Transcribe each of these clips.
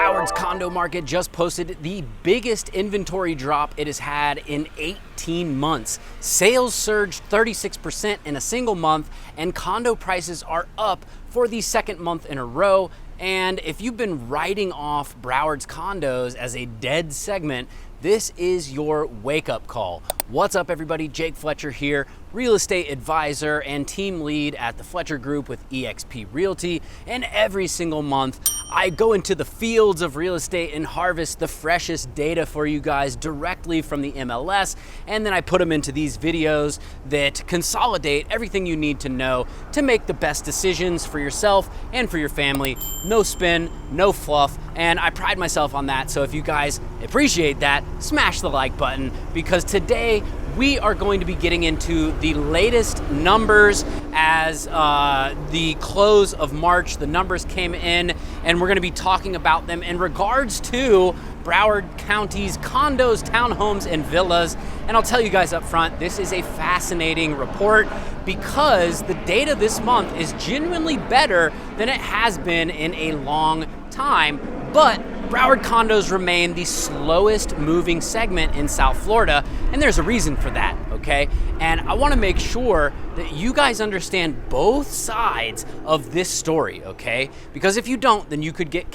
Broward's condo market just posted the biggest inventory drop it has had in 18 months. Sales surged 36% in a single month, and condo prices are up for the second month in a row. And if you've been writing off Broward's condos as a dead segment, this is your wake-up call. What's up, everybody? Jake Fletcher here, real estate advisor and team lead at the Fletcher Group with eXp Realty. And every single month, I go into the fields of real estate and harvest the freshest data for you guys directly from the MLS. And then I put them into these videos that consolidate everything you need to know to make the best decisions for yourself and for your family. No spin, no fluff, and I pride myself on that. So if you guys appreciate that, smash the like button, because today we are going to be getting into the latest numbers as the close of March. The numbers came in, and we're going to be talking about them in regards to Broward County's condos, townhomes, and villas. And I'll tell you guys up front, this is a fascinating report because the data this month is genuinely better than it has been in a long time. But Broward condos remain the slowest moving segment in South Florida, and there's a reason for that, okay? And I wanna make sure that you guys understand both sides of this story, okay? Because if you don't, then you could get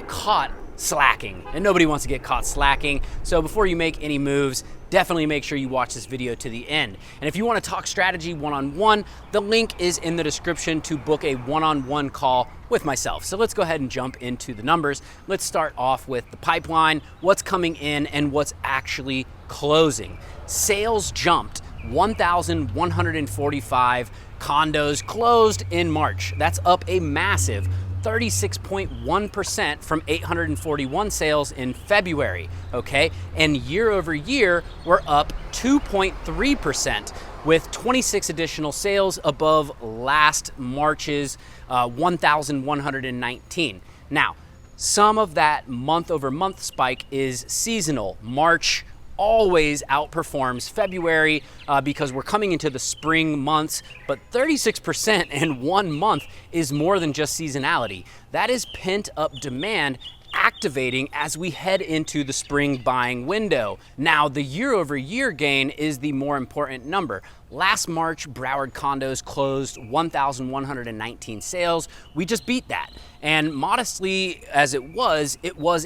caught slacking, and nobody wants to get caught slacking. So before you make any moves, definitely make sure you watch this video to the end. And if you want to talk strategy one-on-one, the link is in the description to book a one-on-one call with myself. So let's go ahead and jump into the numbers. Let's start off with the pipeline, what's coming in and what's actually closing. Sales jumped 1,145 condos closed in March. That's up a massive 36.1% from 841 sales in February, okay? And year over year, we're up 2.3% with 26 additional sales above last March's 1,119. Now, some of that month over month spike is seasonal. March always outperforms February because we're coming into the spring months, but 36% in 1 month is more than just seasonality. That is pent up demand activating as we head into the spring buying window. Now, the year over year gain is the more important number. Last March, Broward condos closed 1,119 sales. We just beat that. And modestly as it was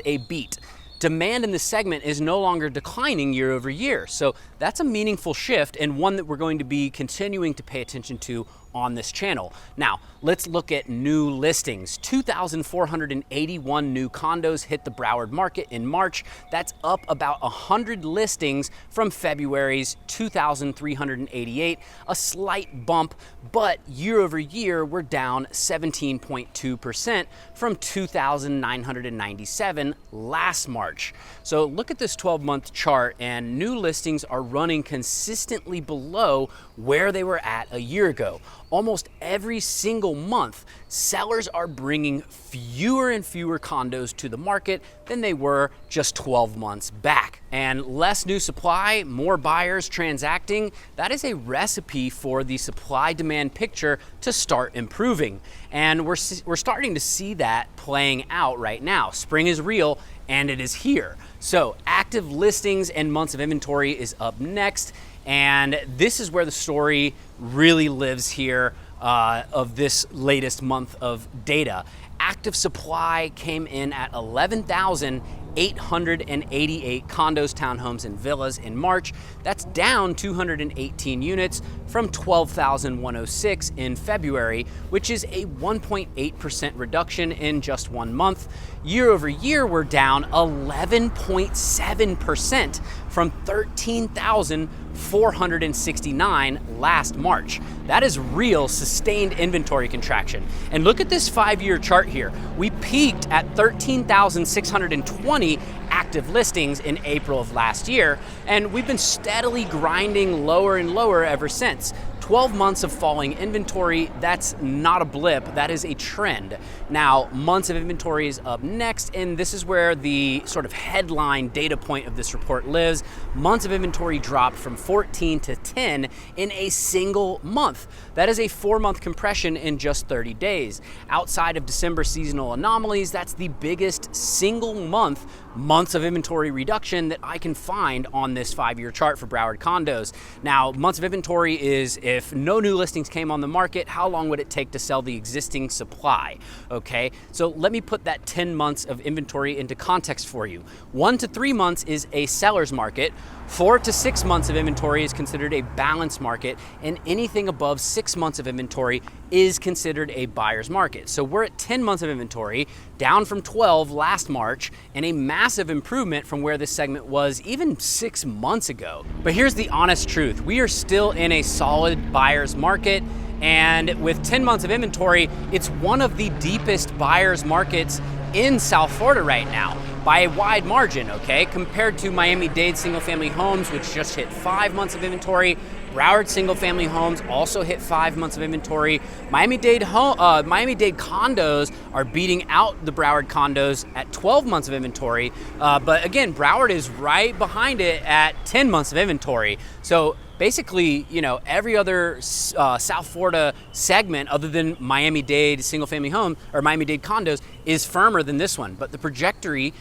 a beat. Demand in the segment is no longer declining year over year. So that's a meaningful shift and one that we're going to be continuing to pay attention to on this channel. Now, let's look at new listings. 2,481 new condos hit the Broward market in March. That's up about 100 listings from February's 2,388, a slight bump, but year over year, we're down 17.2% from 2,997 last March. So look at this 12-month chart, and new listings are running consistently below where they were at a year ago. Almost every single month, sellers are bringing fewer and fewer condos to the market than they were just 12 months back. And less new supply, more buyers transacting, that is a recipe for the supply-demand picture to start improving. And we're starting to see that playing out right now. Spring is real, and it is here. So active listings and months of inventory is up next. And this is where the story really lives here of this latest month of data. Active supply came in at 11,888 condos, townhomes, and villas in March. That's down 218 units from 12,106 in February, which is a 1.8% reduction in just 1 month. Year over year, we're down 11.7% from 13,469 last March. That is real sustained inventory contraction. And look at this 5-year chart here. We peaked at 13,620 active listings in April of last year, and we've been steadily grinding lower and lower ever since. 12 months of falling inventory, that's not a blip, that is a trend. Now, months of inventory is up next, and this is where the sort of headline data point of this report lives. Months of inventory dropped from 14 to 10 in a single month. That is a 4-month compression in just 30 days. Outside of December seasonal anomalies, that's the biggest single months of inventory reduction that I can find on this 5-year chart for Broward condos. Now, months of inventory is if no new listings came on the market, how long would it take to sell the existing supply? Okay, so let me put that 10 months of inventory into context for you. 1 to 3 months is a seller's market. 4 to 6 months of inventory is considered a balanced market, and anything above 6 months of inventory is considered a buyer's market. So we're at 10 months of inventory, down from 12 last March, and a massive improvement from where this segment was even 6 months ago. But here's the honest truth. We are still in a solid buyer's market, and with 10 months of inventory, it's one of the deepest buyer's markets in South Florida right now by a wide margin, okay? Compared to Miami-Dade single-family homes, which just hit 5 months of inventory. Broward single-family homes also hit 5 months of inventory. Miami-Dade condos are beating out the Broward condos at 12 months of inventory. But again, Broward is right behind it at 10 months of inventory. So basically, you know, every other South Florida segment other than Miami-Dade single-family home or Miami-Dade condos is firmer than this one. But the trajectory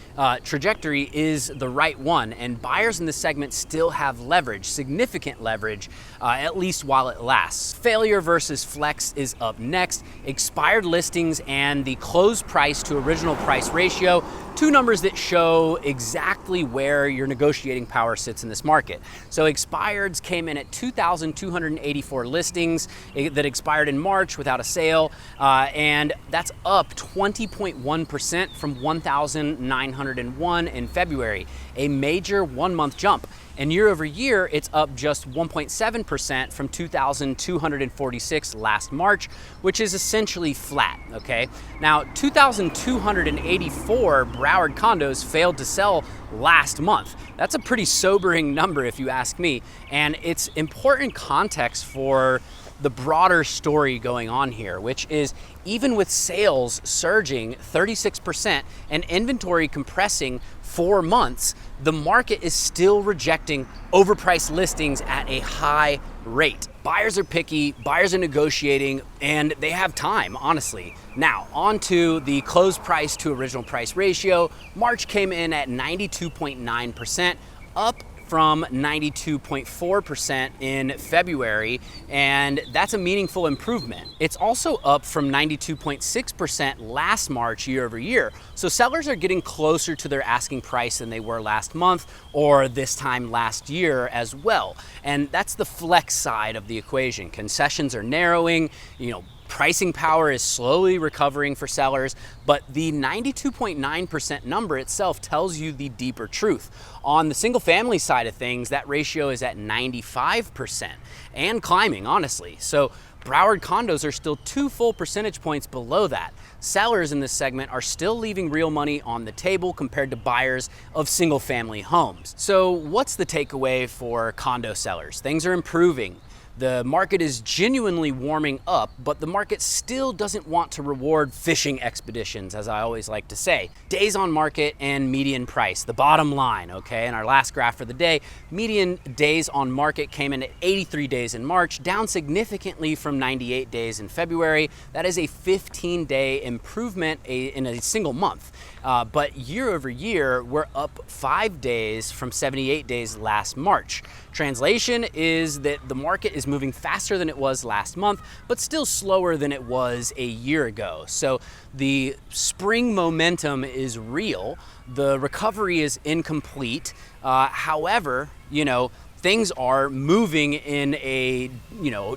is the right one, and buyers in this segment still have leverage, significant leverage, at least while it lasts. Failure versus flex is up next. Expired listings and the closed price to original price ratio, two numbers that show exactly where your negotiating power sits in this market. So expireds came in at 2,284 listings that expired in March without a sale, and that's up 20.1% from 1,901 in February, a major 1-month jump. And year over year, it's up just 1.7% from 2,246 last March, which is essentially flat, okay? Now, 2,284 Broward condos failed to sell last month. That's a pretty sobering number if you ask me, and it's important context for the broader story going on here, which is even with sales surging 36% and inventory compressing 4 months, the market is still rejecting overpriced listings at a high rate. Buyers are picky, buyers are negotiating, and they have time, honestly. Now, on to the closed price to original price ratio. March came in at 92.9%, up from 92.4% in February, and that's a meaningful improvement. It's also up from 92.6% last March year over year. So sellers are getting closer to their asking price than they were last month or this time last year as well. And that's the flex side of the equation. Concessions are narrowing, pricing power is slowly recovering for sellers, but the 92.9% number itself tells you the deeper truth. On the single family side of things, that ratio is at 95% and climbing, honestly. So Broward condos are still 2 full percentage points below that. Sellers in this segment are still leaving real money on the table compared to buyers of single family homes. So what's the takeaway for condo sellers? Things are improving. The market is genuinely warming up, but the market still doesn't want to reward fishing expeditions, as I always like to say. Days on market and median price, the bottom line, okay? In our last graph for the day, median days on market came in at 83 days in March, down significantly from 98 days in February. That is a 15-day improvement in a single month. But year over year, we're up 5 days from 78 days last March. Translation is that the market is moving faster than it was last month, but still slower than it was a year ago. So the spring momentum is real. The recovery is incomplete. However, things are moving in a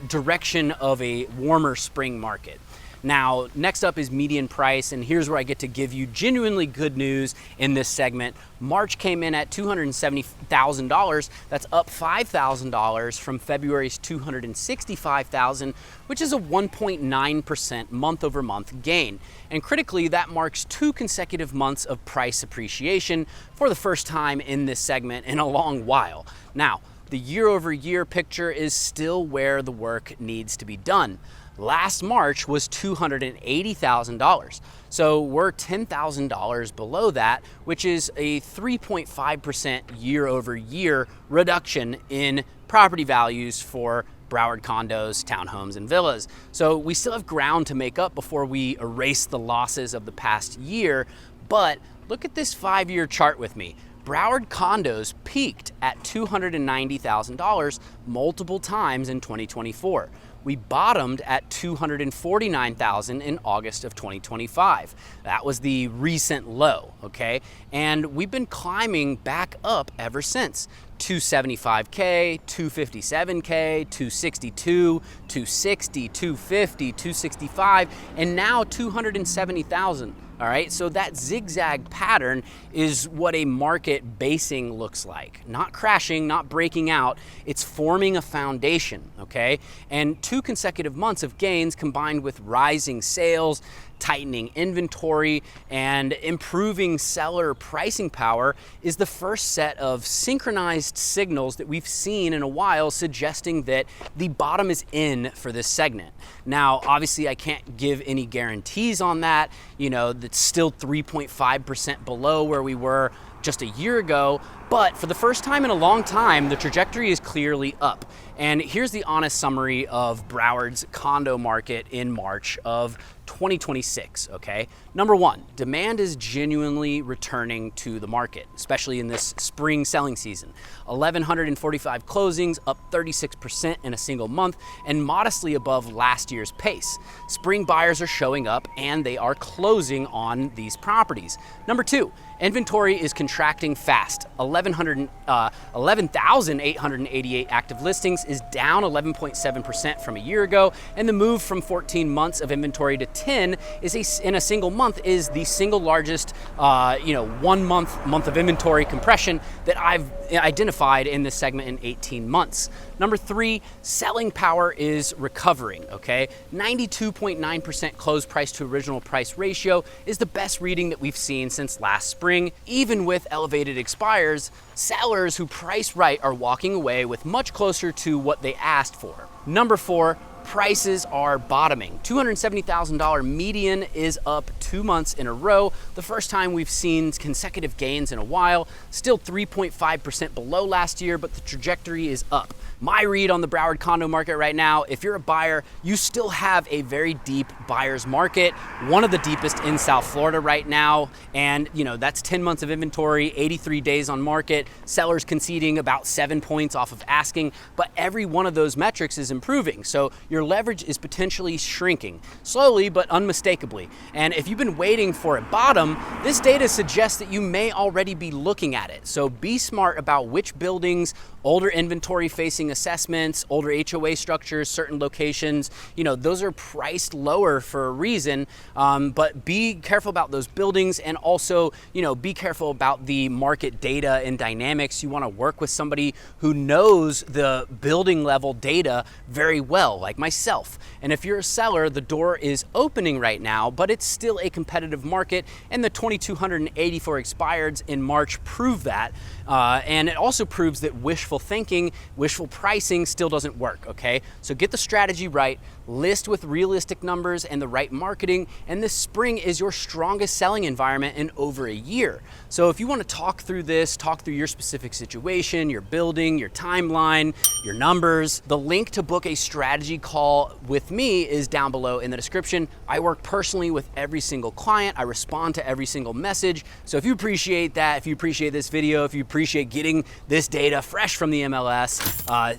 direction of a warmer spring market. Now, next up is median price, and here's where I get to give you genuinely good news in this segment. March came in at $270,000. That's up $5,000 from February's $265,000, which is a 1.9% month-over-month gain. And critically, that marks 2 consecutive months of price appreciation for the first time in this segment in a long while. Now, the year-over-year picture is still where the work needs to be done. Last March was $280,000. So we're $10,000 below that, which is a 3.5% year-over-year reduction in property values for Broward condos, townhomes, and villas. So we still have ground to make up before we erase the losses of the past year, but look at this 5-year chart with me. Broward condos peaked at $290,000 multiple times in 2024. We bottomed at $249,000 in August of 2025. That was the recent low, okay? And we've been climbing back up ever since. 275K, 257K, 262, 260, 250, 265, and now 270,000. All right, so that zigzag pattern is what a market basing looks like. Not crashing, not breaking out, it's forming a foundation, okay? And 2 consecutive months of gains combined with rising sales, tightening inventory, and improving seller pricing power is the first set of synchronized signals that we've seen in a while, suggesting that the bottom is in for this segment. Now, obviously I can't give any guarantees on that. You know, that's still 3.5% below where we were just a year ago, but for the first time in a long time, the trajectory is clearly up. And here's the honest summary of Broward's condo market in March of 2026, okay? Number one, demand is genuinely returning to the market, especially in this spring selling season. 1,145 closings, up 36% in a single month, and modestly above last year's pace. Spring buyers are showing up and they are closing on these properties. Number two, inventory is contracting fast. 11,888 active listings is down 11.7% from a year ago, and the move from 14 months of inventory to 10 in a single month is the single largest 1 month of inventory compression that I've identified in this segment in 18 months. Number three, selling power is recovering, okay? 92.9% close price to original price ratio is the best reading that we've seen since last spring. Even with elevated expires, sellers who price right are walking away with much closer to what they asked for. Number four, prices are bottoming. $270,000 median is up 2 months in a row, the first time we've seen consecutive gains in a while. Still 3.5% below last year, but the trajectory is up. My read on the Broward condo market right now, if you're a buyer, you still have a very deep buyer's market, one of the deepest in South Florida right now. And that's 10 months of inventory, 83 days on market, sellers conceding about 7 points off of asking, but every one of those metrics is improving. So your leverage is potentially shrinking, slowly but unmistakably. And if you've been waiting for a bottom, this data suggests that you may already be looking at it. So be smart about which buildings, older inventory facing assessments, older HOA structures, certain locations, those are priced lower for a reason, but be careful about those buildings, and also, be careful about the market data and dynamics. You want to work with somebody who knows the building level data very well, like myself. And if you're a seller, the door is opening right now, but it's still a competitive market, and the 2,284 expireds in March prove that. And it also proves that wishful thinking, wishful pricing still doesn't work, okay? So get the strategy right, list with realistic numbers and the right marketing, and this spring is your strongest selling environment in over a year. So if you want to talk through this, talk through your specific situation, your building, your timeline, your numbers, the link to book a strategy call with me is down below in the description. I work personally with every single client. I respond to every single message. So if you appreciate that, if you appreciate this video, if you appreciate getting this data fresh from the MLS,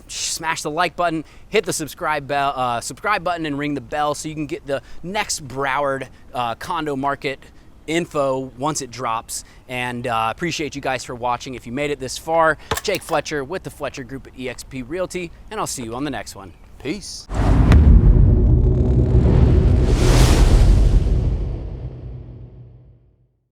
smash the like button, hit the subscribe button, and ring the bell so you can get the next Broward condo market info once it drops. And appreciate you guys for watching. If you made it this far, Jake Fletcher with the Fletcher Group at eXp Realty, and I'll see you on the next one. Peace.